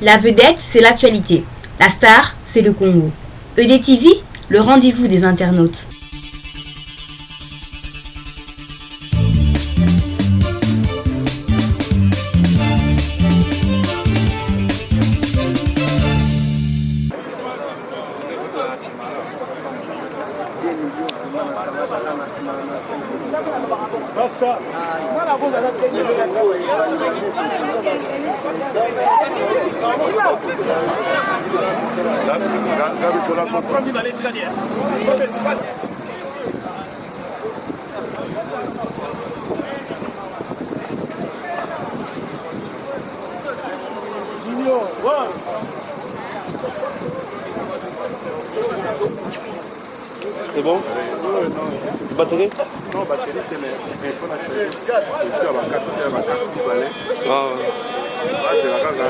La vedette, c'est l'actualité. La star, c'est le Congo. EDTV, le rendez-vous des internautes. Basta. C'est bon? Batterie? Non, batterie, c'est mais il faut la changer. Je suis à ma carte, c'est à ma carte du balai. Ah, Ouais, c'est la carte.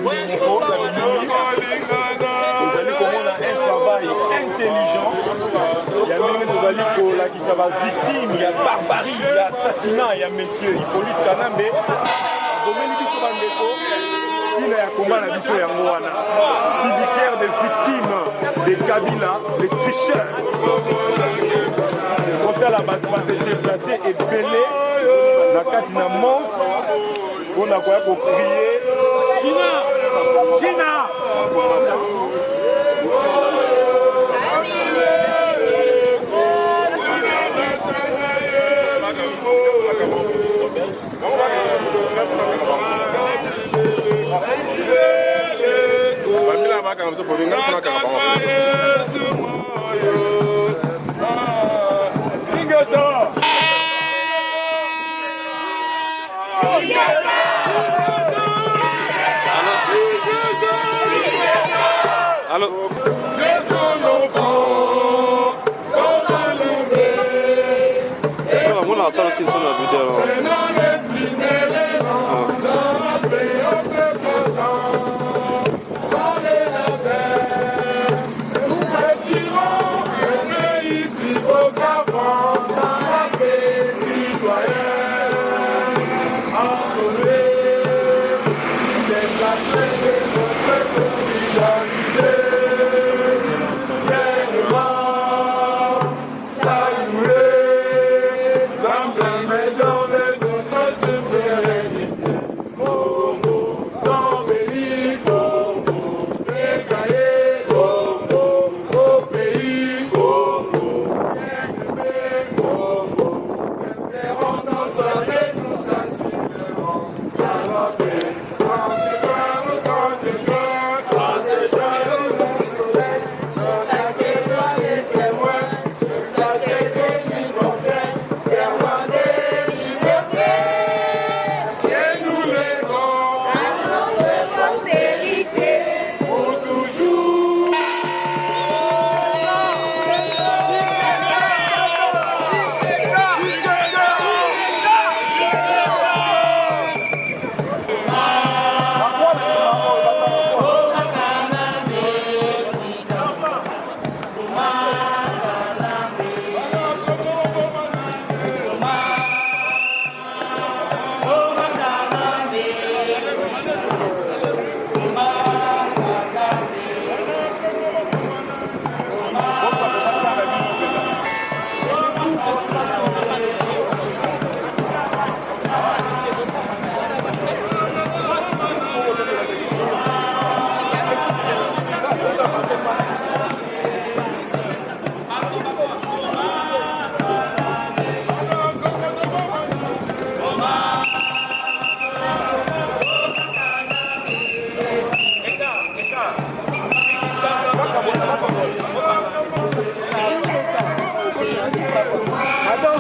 Vous allez commander un travail intelligent. Il y a même vous allez qui ça va victime, il y a barbarie, il y a assassinat, il y a monsieur Hippolyte Kanambe. Il y a comment la mission Yangoana. Cimetière des victimes des Kabila, des tricheurs. Quand la bataille va se déplacer et belé, la Katina Mons, on a quoi pour crier China! China! allô? On a ça aussi sur la vidéo.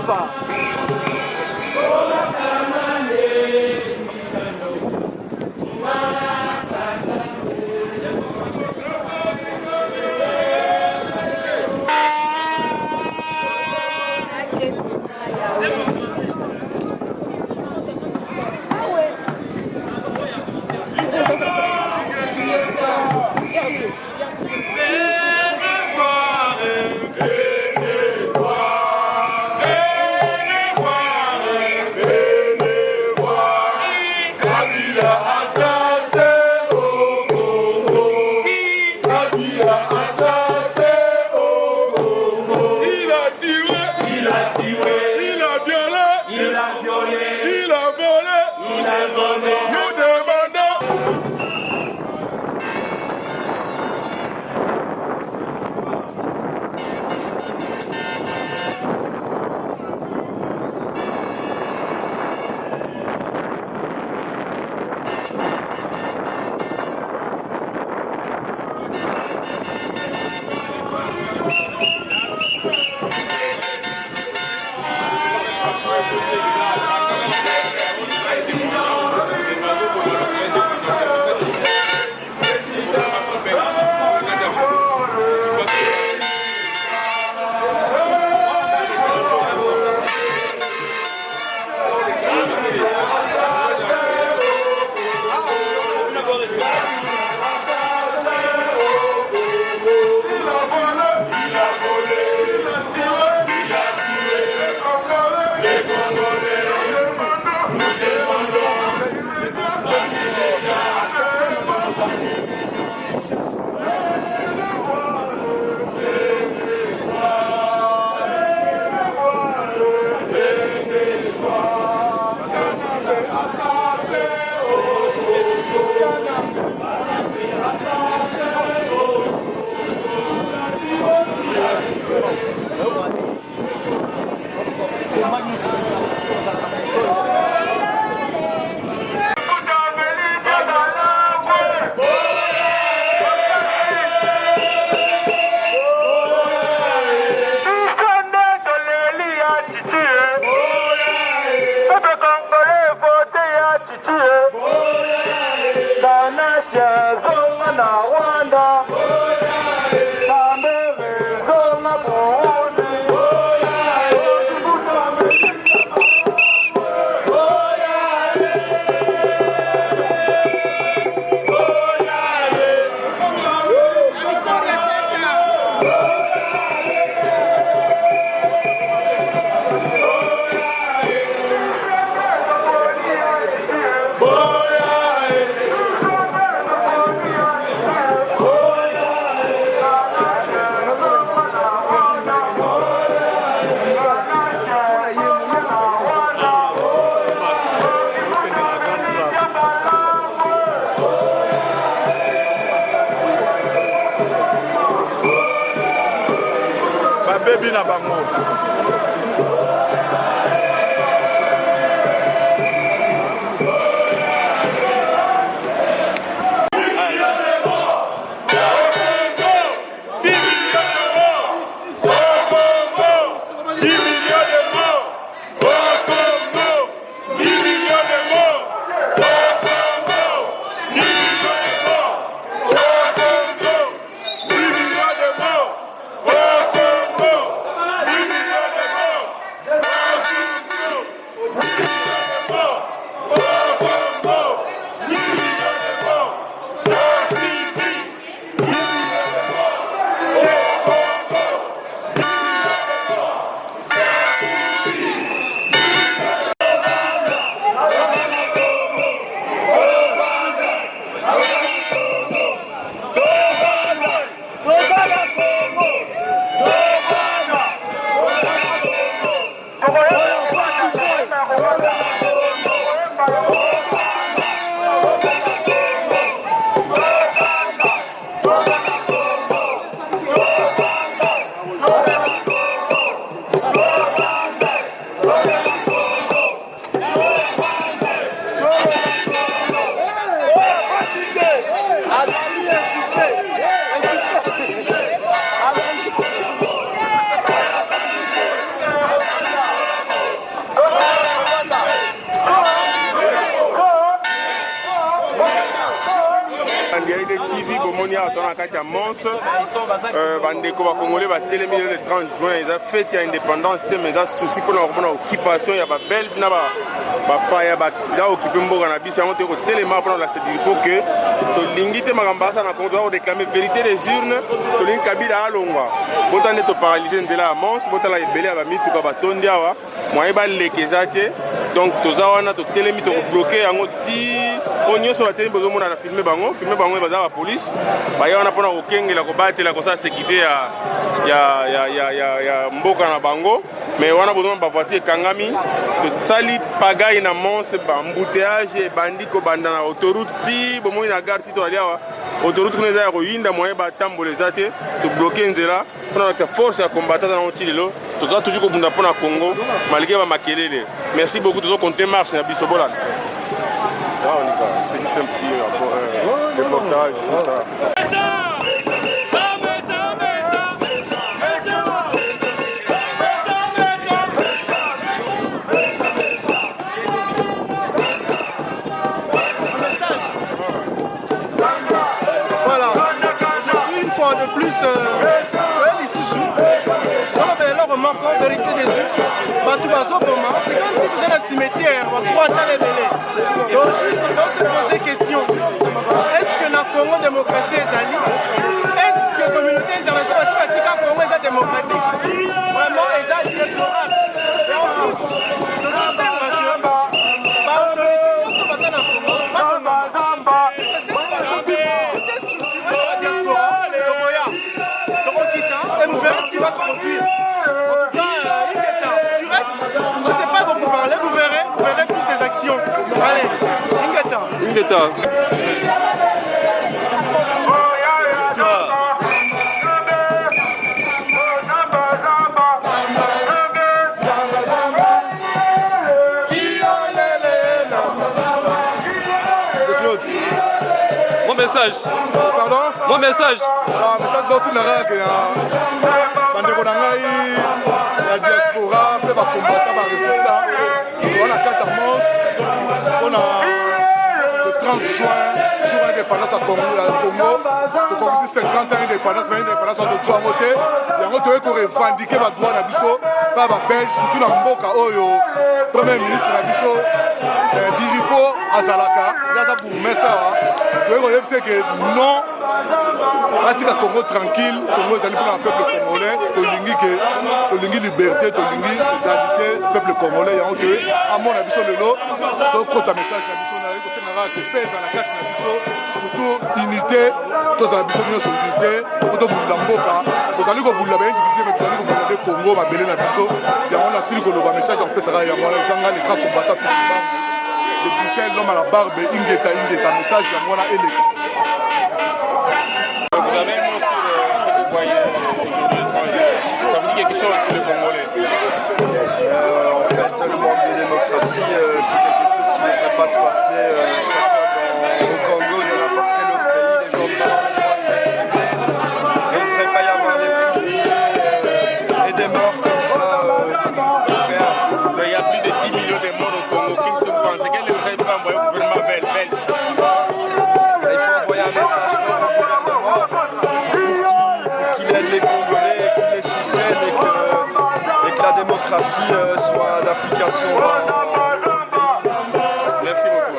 Alpha. Baby na bango. Millions dans la carte à Mons. Bandeko va Congolais va télémiser le 30 juin. Ils ont fait l'indépendance, mais ils ont souci pour l'occupation. Il y a des belles, il y a des occupés Mboga na biso. Il y a des téléma pour la sécurité pour que l'ingité Magambasa na Congo réclamer vérité des urnes. Tolingi Kabila à Longwa. Botane to paralysé de la Mons. Botala ebele à mi tout ka batondi awa. Moi ba lekezate. Donc tozawana to télémi to bloquer yango ti onyo so ateli bozo mona na filmer bango baza la police. Ba yana pona okengela ko batela ko sa sécurité ya mboka na bango. Mais wana bozo ba voiture kangami to sali pagaille na Mons ba embouteillage bandi ko banda na autoroute ti bomo na gare ti to aliawa. Autoroute kuna za ko yinda moye ba tamboleza te to bloquer nzela pona ta force ya combattre na otilelo to za toujours ko bunda pona Congo malgré ba makelele. Merci beaucoup de compter marche na biso bola. Ça on y va. C'est juste un petit reportage tout ça. De plus, ici sous. On avait leur remarque en vérité des yeux. C'est comme si vous êtes un cimetière, on croit dans les délais. Donc juste on doit se poser question. Est-ce que la Congo démocratie est alliée? Est-ce que la communauté internationale en Congo est démocratique? Vraiment, elle est déplorable. Et en plus, nous sommes que par autorité, nous sommes passés dans le Congo, pas de moment. Et cette fois-là, tout est structuré par la diaspora. Et vous verrez ce qui va se produire. En tout cas, il est temps. Du reste, je ne sais pas beaucoup parler, vous verrez plus des actions. Allez, il est temps. Il est temps. C'est Claude. Mon message. Pardon? Mon message. Ah, message d'autres là, bandeko na ngai la diaspora mpe bakombata barésistant wana kata Mons mpona le 30 juin jour indépendance ya Congo tokokisi 50 ans indépendance mais indépendance tozwa yango te yango toyei korevendike badroit na biso mpa babelge surtout na mboka oyo premier ministre na biso Diripo azalaka ye aza bourgmestre awa toyei koyebisa ke non batika Congo tranquille, Congo ezali mpona peuple congolais, tolingi liberté, tolingi égalité, peuple congolais yango te amona biso lelo tokota message na biso na kosengaka kopesa na kati na biso surtout unité tozala biso nyonso unité po tobundela mboka tozali kobundela baindivisé mais tozali kobundela nde Congo mabele na biso yango nasili koloba message ya kopesaka yango wana ezanga leka kombata tukibango de Bruxelles l'homme à la barbe ingeta message yango wana eleka. Vous avez un mot sur ce que vous voyez aujourd'hui étranger. Ça vous dit quelque chose pour les Congolais? En fait, le manque de démocratie, c'est quelque chose qui ne devrait pas se passer, que ce soit au Congo ou dans n'importe quel autre pays. Les gens n'ont pas le droit de s'exprimer. Et il ne devrait pas y avoir des prisonniers et des morts comme ça. Il y a plus de 10 millions de morts au Congo. Qu'est-ce que vous pensez? Quel est le fait pour envoyer au gouvernement belge? Il faut envoyer un message fort au gouvernement pour qu'il aide les Congolais et qu'il les soutienne et que la démocratie soit d'application. Merci beaucoup.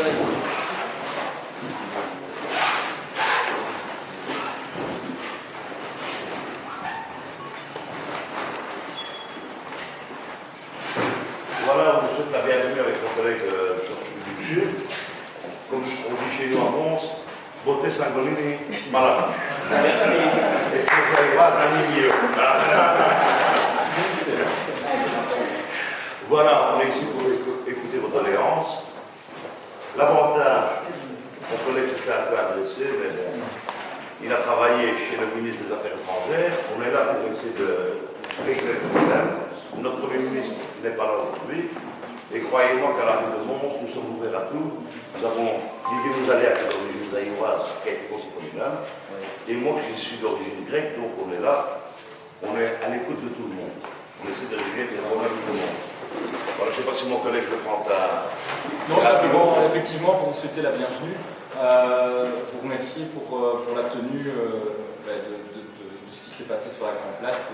Voilà, on vous souhaite la bienvenue avec mon collègue Georges Budget. Comme on dit chez nous à Mons, beauté Sangolini, malade. Merci. Et que vous allez voir un milieu. Voilà, on est ici pour écouter votre doléance. L'avantage, mon collègue se fait un peu adresser, mais il a travaillé chez le ministre des Affaires étrangères. On est là pour essayer de régler le problème. Notre Premier ministre n'est pas là aujourd'hui. Et croyez-moi qu'à la ville de Mons, nous sommes ouverts à tout. Nous avons l'idée vous allez à l'origine daïroise qui a été constitutionnelle. Et moi, je suis d'origine grecque, donc on est là. On est à l'écoute de tout le monde. On essaie de régler les problèmes de tout le monde. Voilà, je ne sais pas si mon collègue le prend à... Non, simplement, effectivement, pour vous souhaiter la bienvenue, vous remercier pour la tenue de ce qui s'est passé sur la Grande Place.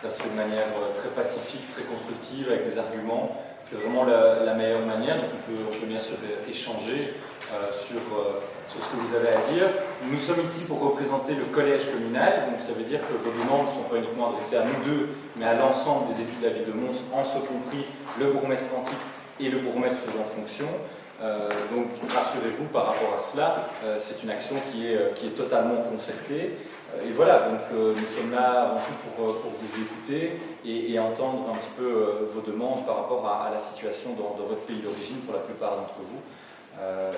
Ça se fait de manière très pacifique, très constructive, avec des arguments. C'est vraiment la meilleure manière. Donc on peut bien sûr échanger sur ce que vous avez à dire. Nous sommes ici pour représenter le collège communal. Donc ça veut dire que vos demandes ne sont pas uniquement adressées à nous deux, mais à l'ensemble des élus de la ville de Mons, en ce compris le bourgmestre en titre et le bourgmestre faisant fonction. Donc rassurez-vous par rapport à cela, c'est une action qui est totalement concertée. Et voilà, donc nous sommes là avant tout pour vous écouter et entendre un petit peu vos demandes par rapport à la situation dans votre pays d'origine pour la plupart d'entre vous.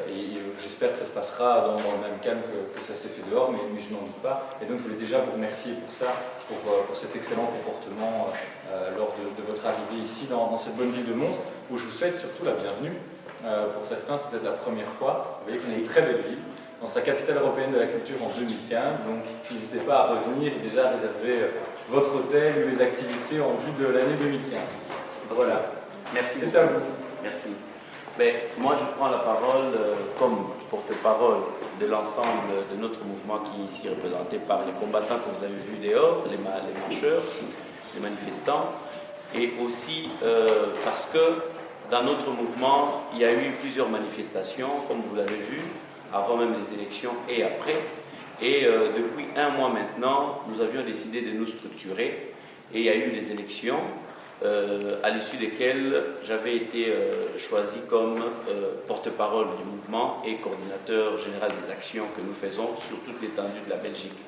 Et j'espère que ça se passera dans le même calme que ça s'est fait dehors, mais je n'en doute pas. Et donc je voulais déjà vous remercier pour ça, pour cet excellent comportement lors de votre arrivée ici dans cette bonne ville de Mons, où je vous souhaite surtout la bienvenue. Pour certains, c'est peut-être la première fois. Vous voyez qu'on est une très belle ville, dans sa capitale européenne de la culture en 2015. Donc n'hésitez pas à revenir et déjà réserver votre hôtel ou les activités en vue de l'année 2015. Voilà. Merci. C'est à vous. Merci. Mais moi, je prends la parole comme porte-parole de l'ensemble de notre mouvement qui est ici représenté par les combattants que vous avez vus dehors, les marcheurs, les manifestants, et aussi parce que dans notre mouvement, il y a eu plusieurs manifestations, comme vous l'avez vu, avant même les élections et après. Et depuis un mois maintenant, nous avions décidé de nous structurer et il y a eu des élections à l'issue desquelles j'avais été choisi comme porte-parole du mouvement et coordinateur général des actions que nous faisons sur toute l'étendue de la Belgique.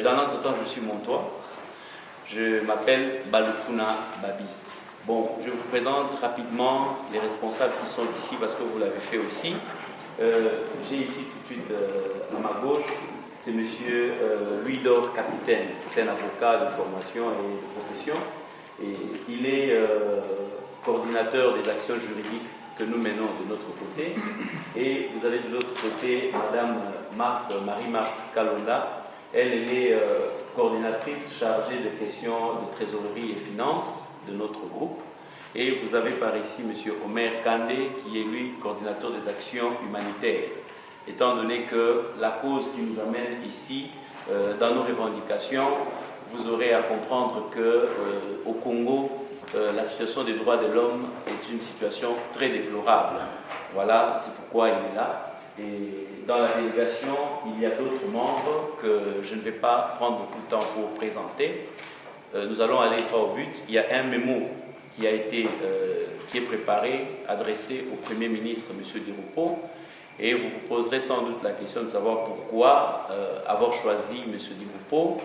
Dans l'entretemps, je suis montois. Je m'appelle Balukuna Babi. Bon, je vous présente rapidement les responsables qui sont ici parce que vous l'avez fait aussi. J'ai ici tout de suite à ma gauche, c'est M. Louis-Dor Capitaine. C'est un avocat de formation et de profession. Et il est coordinateur des actions juridiques que nous menons de notre côté. Et vous avez de l'autre côté Madame Marie-Marthe Kalonda. Elle est coordinatrice chargée des questions de trésorerie et finances de notre groupe. Et vous avez par ici M. Omer Kandé, qui est lui coordinateur des actions humanitaires. Étant donné que la cause qui nous amène ici, dans nos revendications, vous aurez à comprendre qu'au Congo, la situation des droits de l'homme est une situation très déplorable. Voilà, c'est pourquoi il est là. Et dans la délégation, il y a d'autres membres que je ne vais pas prendre beaucoup de temps pour présenter. Nous allons aller droit au but. Il y a un mémo qui est préparé, adressé au Premier ministre, M. Di Rupo. Et vous vous poserez sans doute la question de savoir pourquoi avoir choisi M. Di Rupo.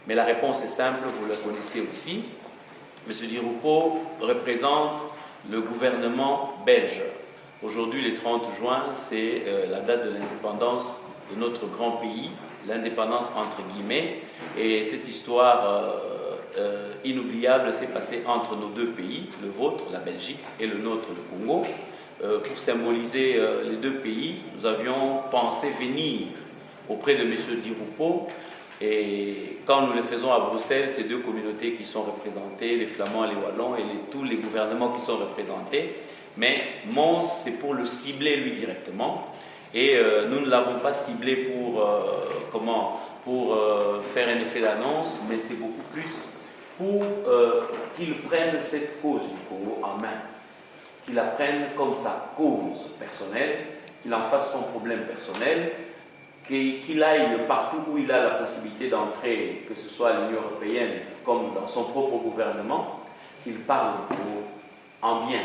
Mais la réponse est simple, vous la connaissez aussi. M. Di Rupo représente le gouvernement belge. Aujourd'hui, le 30 juin, c'est la date de l'indépendance de notre grand pays, l'indépendance entre guillemets. Et cette histoire inoubliable s'est passée entre nos deux pays, le vôtre, la Belgique, et le nôtre, le Congo. Pour symboliser les deux pays, nous avions pensé venir auprès de M. Di Rupo. Et quand nous le faisons à Bruxelles, ces deux communautés qui sont représentées, les Flamands et les Wallons, et tous les gouvernements qui sont représentés. Mais Mons, c'est pour le cibler lui directement. Et nous ne l'avons pas ciblé pour faire un effet d'annonce, mais c'est beaucoup plus pour qu'il prenne cette cause du Congo en main. qu'il la prenne comme sa cause personnelle, qu'il en fasse son problème personnel, qu'il aille partout où il a la possibilité d'entrer, que ce soit à l'Union européenne comme dans son propre gouvernement, qu'il parle en bien.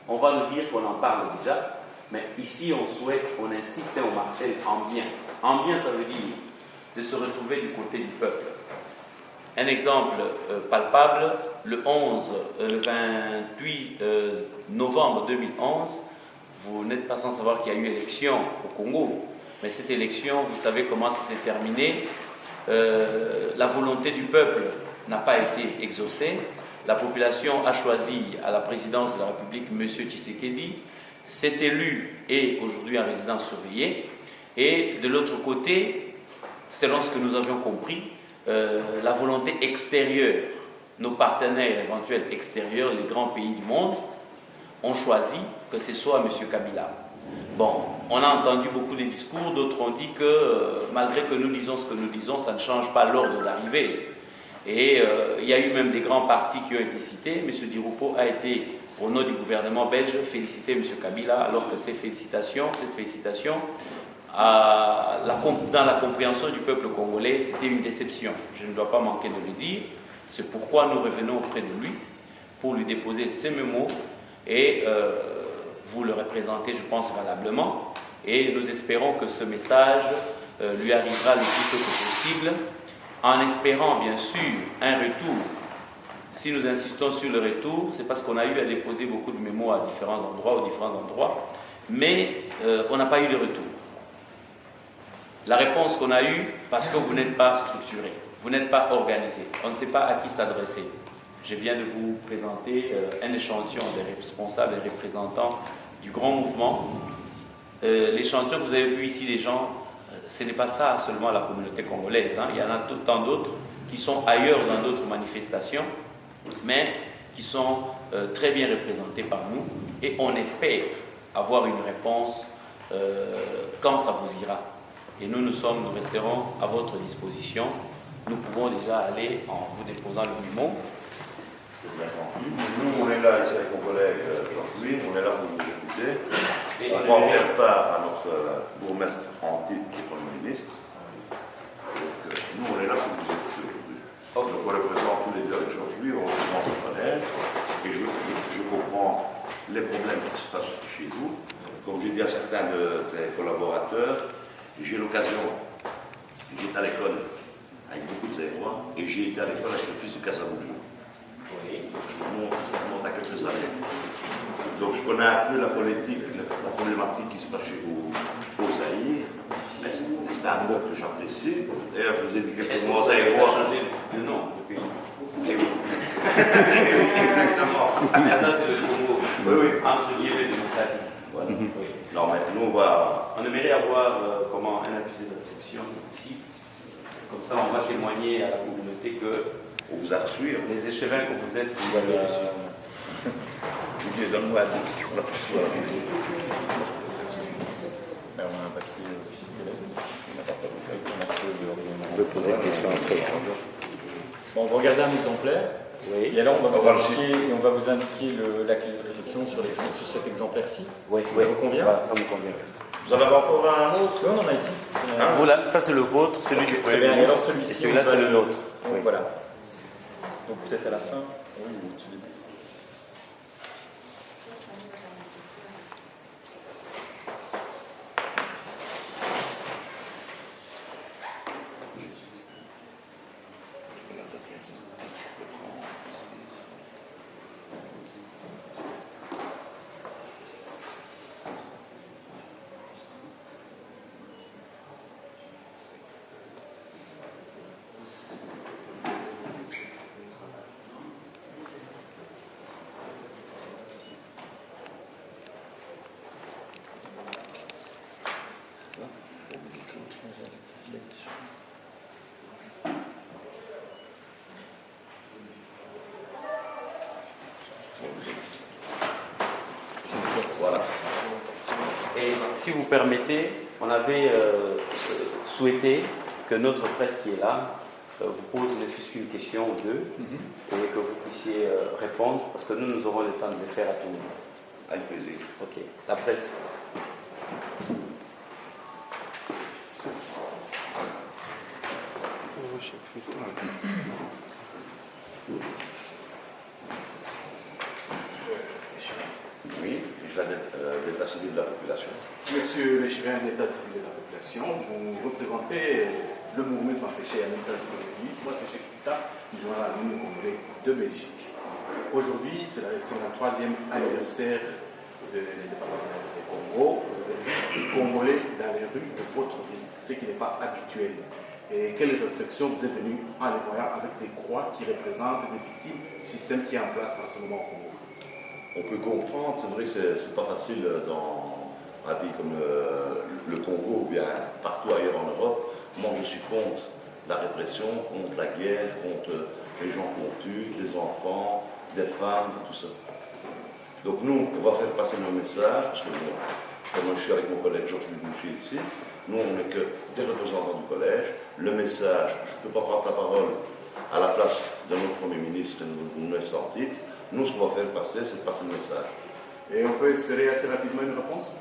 On va nous dire qu'on en parle déjà, mais ici on souhaite, on insiste et on martèle en bien. En bien, ça veut dire de se retrouver du côté du peuple. Un exemple palpable, le 28 novembre 2011, vous n'êtes pas sans savoir qu'il y a eu élection au Congo, mais cette élection, vous savez comment ça s'est terminé. La volonté du peuple n'a pas été exaucée. La population a choisi à la présidence de la République M. Tshisekedi, s'est élu et aujourd'hui en résidence surveillée. Et de l'autre côté, selon ce que nous avions compris, la volonté extérieure, nos partenaires éventuels extérieurs, les grands pays du monde, ont choisi que ce soit M. Kabila. Bon, on a entendu beaucoup de discours, d'autres ont dit que malgré que nous disons ce que nous disons, ça ne change pas l'ordre d'arrivée. Et il y a eu même des grands partis qui ont été cités. M. Di Rupo a été, au nom du gouvernement belge, félicité M. Kabila, alors que cette félicitation, dans la compréhension du peuple congolais, c'était une déception. Je ne dois pas manquer de le dire. C'est pourquoi nous revenons auprès de lui pour lui déposer ces mémos et vous le représentez, je pense, valablement. Et nous espérons que ce message lui arrivera le plus tôt que possible, en espérant bien sûr un retour. Si nous insistons sur le retour, c'est parce qu'on a eu à déposer beaucoup de mémos à différents endroits, mais on n'a pas eu de retour. La réponse qu'on a eue, parce que vous n'êtes pas structuré, vous n'êtes pas organisé, on ne sait pas à qui s'adresser. Je viens de vous présenter un échantillon des responsables et représentants du grand mouvement. L'échantillon que vous avez vu ici, les gens, ce n'est pas ça seulement la communauté congolaise, hein. Il y en a tant d'autres qui sont ailleurs dans d'autres manifestations, mais qui sont très bien représentés par nous, et on espère avoir une réponse quand ça vous ira. Et nous resterons à votre disposition. Nous pouvons déjà aller en vous déposant le mémo. Nous, on est là ici avec mon collègue Jean-Louis, on est là pour vous écouter. On va en faire part à notre bourgmestre en titre qui est Premier ministre. Donc, nous, on est là pour vous écouter aujourd'hui. Donc, on représente tous les deux avec Jean-Louis, on représente le panel. Et je comprends les problèmes qui se passent chez vous. Comme j'ai dit à certains de tes collaborateurs, j'ai l'occasion, j'étais à l'école avec beaucoup de zéros, et j'ai été à l'école avec le fils de Casaboulou. Oui. Donc ça remonte à quelques années. Donc je connais un peu la problématique qui se passe chez vous au Zaïre. C'est un mot que j'apprécie. D'ailleurs, je vous ai dit quelques mots au Zaïre. Changé de nom depuis. Exactement. Maintenant, c'est le Congo. Oui. Entre guillemets démocratique. Voilà. Oui. Non, mais nous, on aimerait avoir un accusé de réception, si possible. Comme ça, on va témoigner à la communauté que on vous a reçu. Les échevins que vous êtes, vous avez reçu. Donne-moi un petit sur la question. On a un papier officiel. On peut poser une question après. Bon, on va regarder un exemplaire. Oui. Et alors, on va vous indiquer l'accusé de réception sur cet exemplaire-ci. Oui. Ça vous convient? Ça me convient. Vous en avez encore un autre? Oui, on en a ici. Voilà, ça c'est le vôtre, celui du Premier ministre. Alors celui-ci, et celui-là c'est le nôtre. Oui. Voilà. Donc peut-être à la fin. Oui, au tout début. Voilà. Et si vous permettez, on avait souhaité que notre presse qui est là vous pose ne fût-ce qu'une question ou deux et que vous puissiez répondre parce que nous aurons le temps de le faire à tout le monde. Avec plaisir. Ok. La presse. Oui, je vais l'état civil de la population. Monsieur l'échevin de l'état civil de la population, vous représentez le mouvement sans péché à l'internationaliste. Moi, c'est Cheikh Fouta, du journal anonyme congolais de Belgique. Aujourd'hui, c'est le 3e anniversaire de l'indépendance du Congo. Vous avez vu des Congolais dans les rues de votre ville, ce qui n'est pas habituel. Et quelle réflexion vous êtes venu en les voyant avec des croix qui représentent des victimes du système qui est en place en ce moment au Congo? On peut comprendre, c'est vrai que c'est pas facile dans un pays comme le Congo ou bien partout ailleurs en Europe. Moi, je suis contre la répression, contre la guerre, contre les gens qu'on tue, des enfants, des femmes, tout ça. Donc nous, on va faire passer nos messages, parce que comme je suis avec mon collègue Georges-Louis Boucher ici, nous, on n'est que des représentants du collège. Le message, je ne peux pas prendre la parole à la place de notre Premier ministre et de nos titre. Nous, ce qu'on va faire passer, c'est de passer le message. Et on peut espérer assez rapidement une réponse?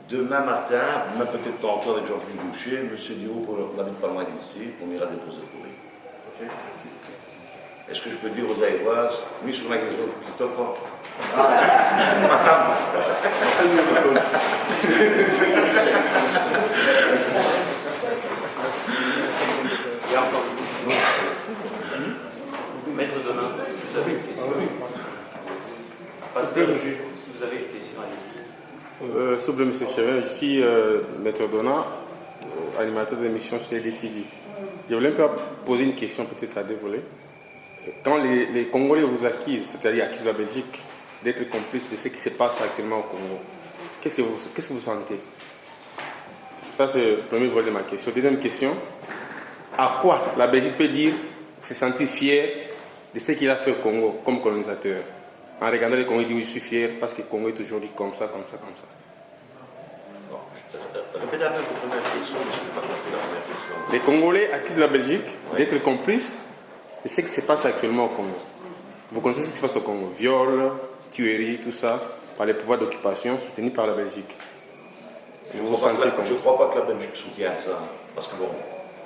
Demain matin, même peut-être tantôt avec Georges-Louis Boucher, M. Diouf, on n'habite pas loin d'ici, on ira déposer le courrier. Ok, merci. Est-ce que je peux dire aux Aéroises, oui, sur ma question, qui t'en pas madame. Maître Donin, vous avez une question? Pasteur, vous avez une question à S'il vous plaît, M. Chéret, je suis Maître Donin, animateur de l'émission chez DTV. Je voulais un peu poser une question peut-être à dévoiler. Quand les Congolais vous accusent, c'est-à-dire accusent la Belgique, d'être complice de ce qui se passe actuellement au Congo, qu'est-ce que vous sentez? Ça, c'est le premier volet de ma question. Deuxième question, à quoi la Belgique peut dire se sentir fière de ce qu'il a fait au Congo comme colonisateur? En regardant les Congolais, il dit oui, je suis fier parce que le Congo est aujourd'hui comme ça, comme ça, comme ça. Répétez un peu votre première question, parce que je n'ai pas compris la première question. Les Congolais accusent la Belgique d'être complice de ce qui se passe actuellement au Congo. Vous connaissez ce qui se passe au Congo? Viol, tuerie, tout ça, par les pouvoirs d'occupation soutenus par la Belgique. Je ne crois pas que la Belgique soutient ça. Parce que bon,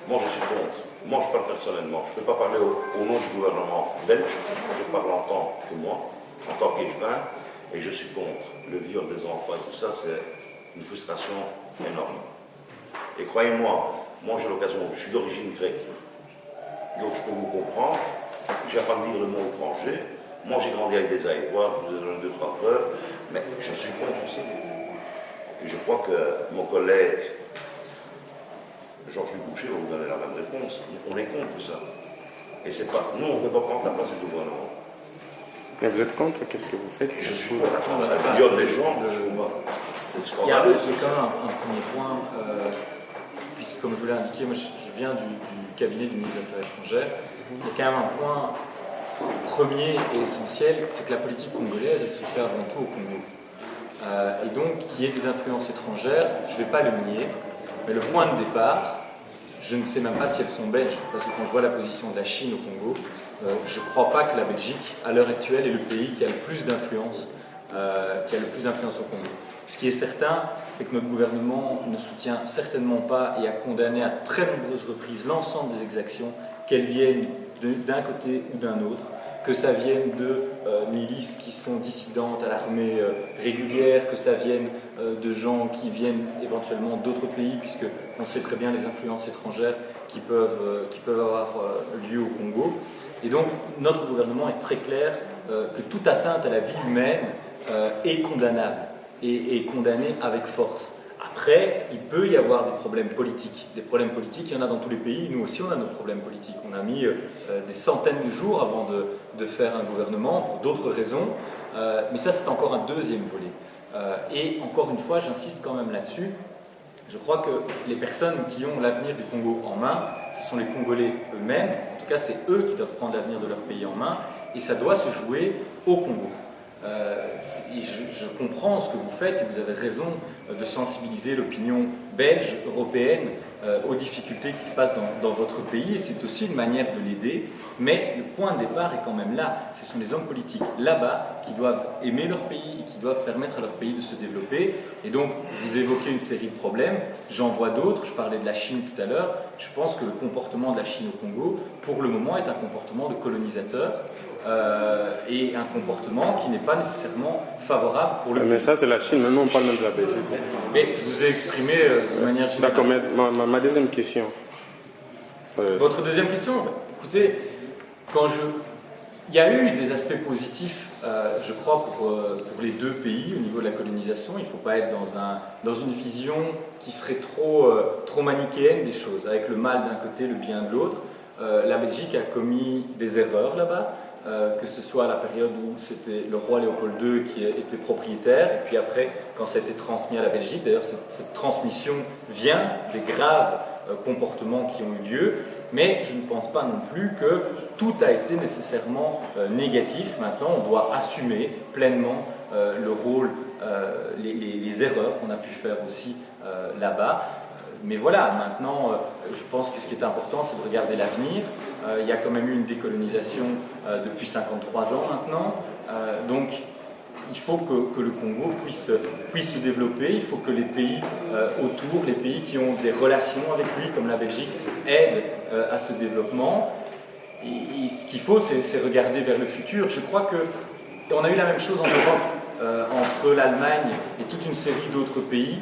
moi je suis contre. Moi je parle personnellement. Je ne peux pas parler au nom du gouvernement belge. Je parle en tant que moi, en tant qu'échevin, et je suis contre. Le viol des enfants et tout ça, c'est une frustration énorme. Et croyez-moi, moi j'ai l'occasion, je suis d'origine grecque. Donc je peux vous comprendre, je ne vais pas me dire le mot étranger. Moi j'ai grandi avec des Aérois, je vous ai donné 2-3 preuves, mais je suis contre aussi. Et je crois que mon collègue Georges-Louis Boucher va vous donner la même réponse. On est contre ça. Et c'est pas, nous on ne peut pas prendre la place du gouvernement. Mais vous êtes contre? Qu'est-ce que vous faites? Je suis contre. Il y a des gens, c'est scandaleux. Il y a quand même un premier point, puisque comme je vous l'ai indiqué, moi je viens du cabinet du ministre des Affaires étrangères. Il y a quand même un point premier et essentiel, c'est que la politique congolaise, elle se fait avant tout au Congo. Et donc, qu'il y ait des influences étrangères, je ne vais pas le nier, mais le point de départ, je ne sais même pas si elles sont belges, parce que quand je vois la position de la Chine au Congo, je ne crois pas que la Belgique, à l'heure actuelle, est le pays qui a le plus d'influence au Congo. Ce qui est certain, c'est que notre gouvernement ne soutient certainement pas et a condamné à très nombreuses reprises l'ensemble des exactions, qu'elles viennent d'un côté ou d'un autre, que ça vienne de milices qui sont dissidentes à l'armée régulière, que ça vienne de gens qui viennent éventuellement d'autres pays, puisque on sait très bien les influences étrangères qui peuvent avoir lieu au Congo. Et donc notre gouvernement est très clair que toute atteinte à la vie humaine est condamnable et condamnée avec force. Après, il peut y avoir des problèmes politiques. Des problèmes politiques, il y en a dans tous les pays. Nous aussi, on a nos problèmes politiques. On a mis des centaines de jours avant de faire un gouvernement, pour d'autres raisons. Mais ça, c'est encore un deuxième volet. Et encore une fois, j'insiste quand même là-dessus. Je crois que les personnes qui ont l'avenir du Congo en main, ce sont les Congolais eux-mêmes. En tout cas, c'est eux qui doivent prendre l'avenir de leur pays en main. Et ça doit se jouer au Congo. Et je comprends ce que vous faites et vous avez raison de sensibiliser l'opinion belge, européenne aux difficultés qui se passent dans votre pays, et c'est aussi une manière de l'aider, mais le point de départ est quand même là. Ce sont les hommes politiques là-bas qui doivent aimer leur pays et qui doivent permettre à leur pays de se développer. Et donc, vous évoquez une série de problèmes, j'en vois d'autres, je parlais de la Chine tout à l'heure, je pense que le comportement de la Chine au Congo, pour le moment, est un comportement de colonisateur, et un comportement qui n'est pas nécessairement favorable pour le pays. Mais ça, c'est la Chine, maintenant on parle même de la Belgique. Mais je vous ai exprimé de manière générale. D'accord, mais ma deuxième question. Votre deuxième question, écoutez, il y a eu des aspects positifs, je crois, pour les deux pays au niveau de la colonisation. Il ne faut pas être dans une vision qui serait trop manichéenne des choses, avec le mal d'un côté, le bien de l'autre. La Belgique a commis des erreurs là-bas, que ce soit à la période où c'était le roi Léopold II qui était propriétaire, et puis après, quand ça a été transmis à la Belgique. D'ailleurs, cette transmission vient des graves comportements qui ont eu lieu, mais je ne pense pas non plus que tout a été nécessairement négatif. Maintenant, on doit assumer pleinement le rôle, les erreurs qu'on a pu faire aussi là-bas. Mais voilà, maintenant, je pense que ce qui est important, c'est de regarder l'avenir. Il y a quand même eu une décolonisation depuis 53 ans maintenant. Donc, il faut que le Congo puisse se développer. Il faut que les pays autour, les pays qui ont des relations avec lui, comme la Belgique, aident à ce développement. Et ce qu'il faut, c'est regarder vers le futur. Je crois qu'on a eu la même chose en Europe, entre l'Allemagne et toute une série d'autres pays.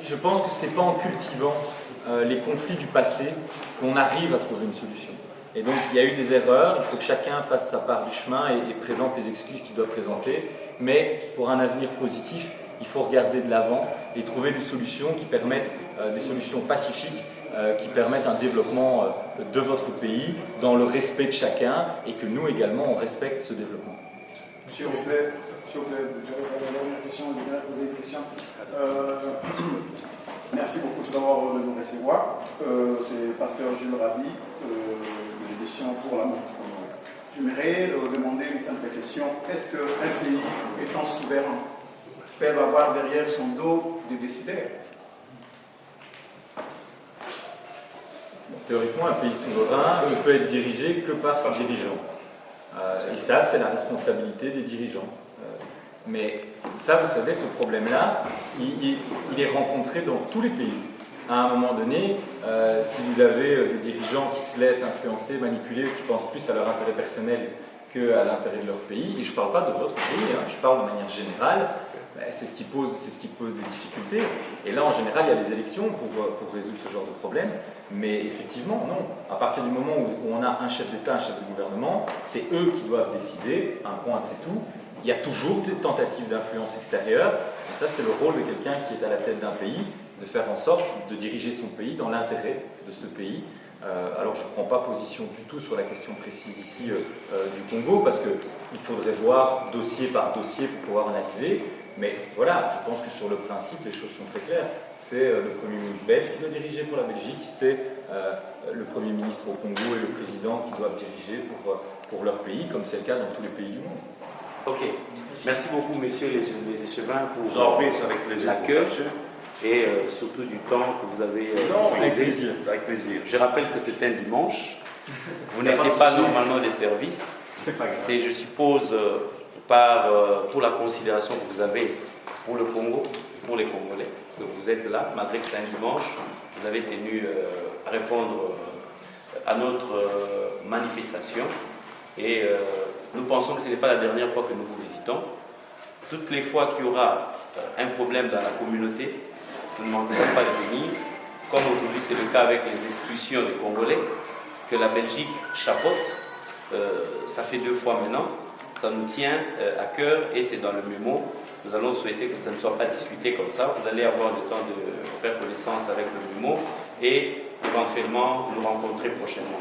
Je pense que ce n'est pas en cultivant les conflits du passé qu'on arrive à trouver une solution. Et donc, il y a eu des erreurs, il faut que chacun fasse sa part du chemin et présente les excuses qu'il doit présenter. Mais pour un avenir positif, il faut regarder de l'avant et trouver des solutions qui permettent, des solutions pacifiques, qui permettent un développement de votre pays dans le respect de chacun, et que nous également, on respecte ce développement. S'il vous plaît, la dernière question, je voudrais poser une question. Merci beaucoup tout d'abord de nous recevoir. C'est Pasteur Jules Ravi, de l'édition Pour l'amour du Congo. J'aimerais demander une simple question. Est-ce qu'un pays étant souverain peut avoir derrière son dos des décideurs? Théoriquement, un pays souverain ne peut être dirigé que par ses dirigeants. Et ça, c'est la responsabilité des dirigeants. Mais ça, vous savez, ce problème-là, il est rencontré dans tous les pays. À un moment donné, si vous avez des dirigeants qui se laissent influencer, manipuler, qui pensent plus à leur intérêt personnel qu'à l'intérêt de leur pays, et je ne parle pas de votre pays, je parle de manière générale, c'est ce qui pose des difficultés. Et là, en général, il y a les élections pour résoudre ce genre de problème. Mais effectivement, non. À partir du moment où on a un chef d'État, un chef de gouvernement, c'est eux qui doivent décider, un point c'est tout. Il y a toujours des tentatives d'influence extérieure, et ça c'est le rôle de quelqu'un qui est à la tête d'un pays, de faire en sorte de diriger son pays dans l'intérêt de ce pays. Alors je ne prends pas position du tout sur la question précise ici du Congo, parce qu'il faudrait voir dossier par dossier pour pouvoir analyser. Mais voilà, je pense que sur le principe, les choses sont très claires. C'est le Premier ministre belge qui doit diriger pour la Belgique, c'est le Premier ministre au Congo et le Président qui doivent diriger pour leur pays, comme c'est le cas dans tous les pays du monde. Ok. Merci beaucoup, messieurs les échevins, pour l'accueil et surtout du temps que vous avez avec plaisir. Avec plaisir. Je rappelle que c'est un dimanche. Vous n'étiez pas normalement des services. C'est, je suppose, pour la considération que vous avez pour le Congo, pour les Congolais, que vous êtes là, malgré que c'est un dimanche, vous avez tenu à répondre à notre manifestation. Et nous pensons que ce n'est pas la dernière fois que nous vous visitons. Toutes les fois qu'il y aura un problème dans la communauté, nous ne manquerons pas de venir. Comme aujourd'hui c'est le cas avec les expulsions des Congolais, que la Belgique chapeaute, ça fait 2 fois maintenant. Ça nous tient à cœur et c'est dans le mémo. Nous allons souhaiter que ça ne soit pas discuté comme ça. Vous allez avoir le temps de faire connaissance avec le mémo et éventuellement nous rencontrer prochainement.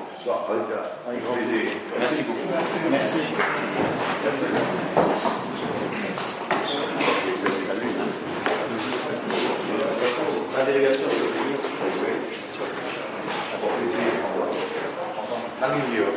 Avec plaisir. Merci beaucoup. Merci. Merci. Merci. La délégation de l'Union, Avec plaisir. À milieu.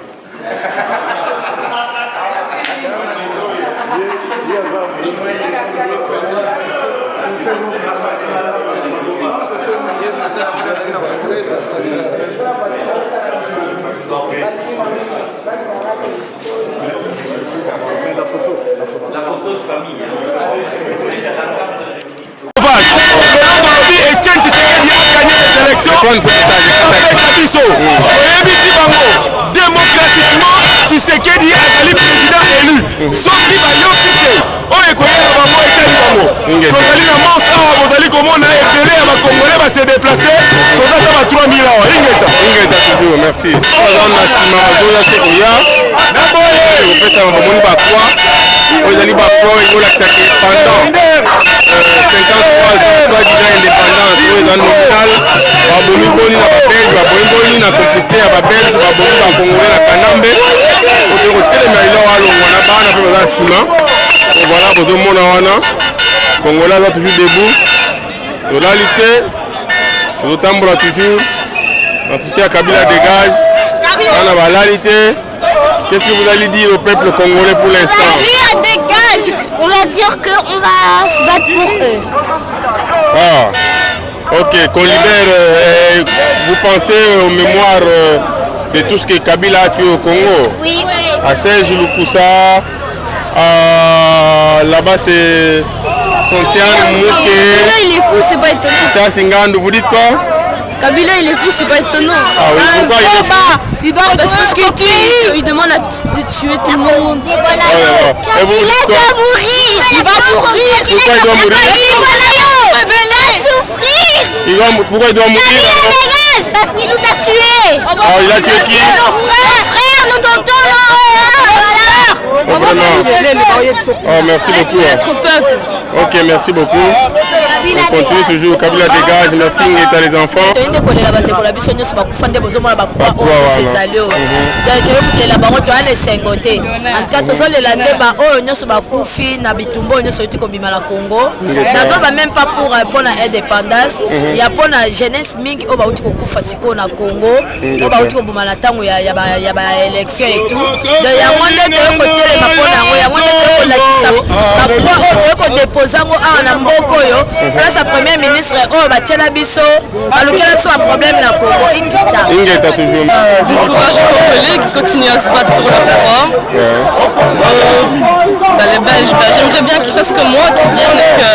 élection biso oyebisi bango démocratiquement Tshisekedi azali président élu soki bayoki te oyo ekoyela bango etali bango tozali na mos awa bozali komona ebele ya bakongole base déplace toza ta ba 3000 awa ingeta toujours merci oza na nsima azoya se oya opesa bamoni bakwa oyo ezali bakwa ekolakisaka pendant 53 jours indépendance oyo eza nominal babomi boni na babelge babomi boni na complicité ya babelge babomi bakongole na kanambe ote kotelema eloko alongwa na bana mpe baza nsima voilà bozomona wana kongola aza toujours debout tolali te tozotambola toujours na souci ya Kabila dégage wana balali te. Qu'est-ce que vous allez dire au peuple congolais pour l'instant? Kabila dégage. On va dire qu'on va se battre pour eux. Ah, ok, qu'on libère. Vous pensez aux mémoires de tout ce que Kabila a tué au Congo? Oui. À Saint-Gilles-Koussa, là-bas c'est Sontian Mouké. Kabila il est fou, c'est pas étonnant. Ça Singandou, vous dites quoi? Kabila il est fou, c'est pas étonnant. Ah oui, pourquoi il est fou? Il doit parce qu'il demande de tuer tout le monde. Kabila doit mourir. Il va mourir. Pourquoi il doit mourir? Pourquoi il doit mourir? Parce qu'il nous a tués. Ah, il a tué qui? Nos frères, nos tontons, nos sœurs. Oh, merci beaucoup. Ok, merci beaucoup. On continue toujours. Kabila dégage. Merci Ngeta les enfants. Même pas pour indépendance. Il y a pour la jeunesse mingi au bauti kokufa siko na Congo, au bauti ko bumala tango ya élection et tout. De ya monde to ko tele mapona ngo ya monde to ko lakisa. Ba kwa o ko déposer ngo a na mboko yo. Place premier ministre o ba tiena biso, ba lokela biso un problème na Congo ingita. Ingeta toujours. Du courage aux Congolais qui continuent à se battre pour leur droit. Les Belges, j'aimerais bien qu'ils fassent comme moi, qu'ils viennent et que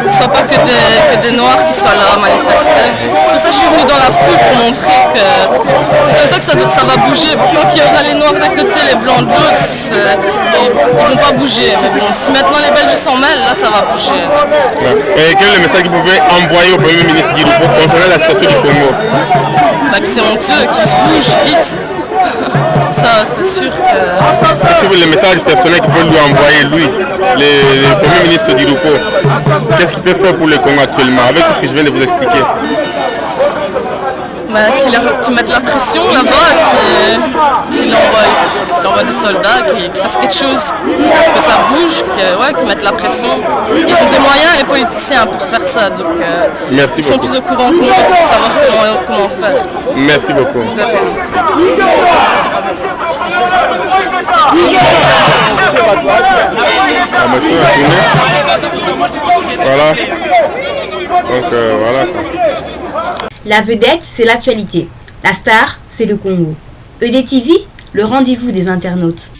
ce ne soit pas que des Noirs qui soient là à manifester. C'est pour ça que je suis venue dans la foule pour montrer que c'est comme ça que ça va bouger. Tant qu'il y aura les Noirs d'un côté, les Blancs de l'autre, ils ne vont pas bouger. Mais bon, si maintenant les Belges s'en mêlent, là ça va bouger. Et quel est le message que vous pouvez envoyer au Premier ministre Diloupo concernant la situation du Congo? Que c'est honteux, qu'ils se bougent vite. Ça, c'est sûr que... Est-ce que les messages personnels qu'il peut lui envoyer, lui, le Premier ministre Diloupo, qu'est-ce qu'il peut faire pour le Congo actuellement, avec tout ce que je viens de vous expliquer? Qu'ils mettent la pression là-bas, qu'ils envoient des soldats, qu'ils fassent quelque chose, que ça bouge, qu'ils mettent la pression. Ils ont des moyens, les politiciens, pour faire ça. Donc, merci ils beaucoup. sont plus au courant que nous pour savoir comment faire. Merci beaucoup. Voilà. Donc voilà. La vedette, c'est l'actualité. La star, c'est le Congo. EDTV, le rendez-vous des internautes.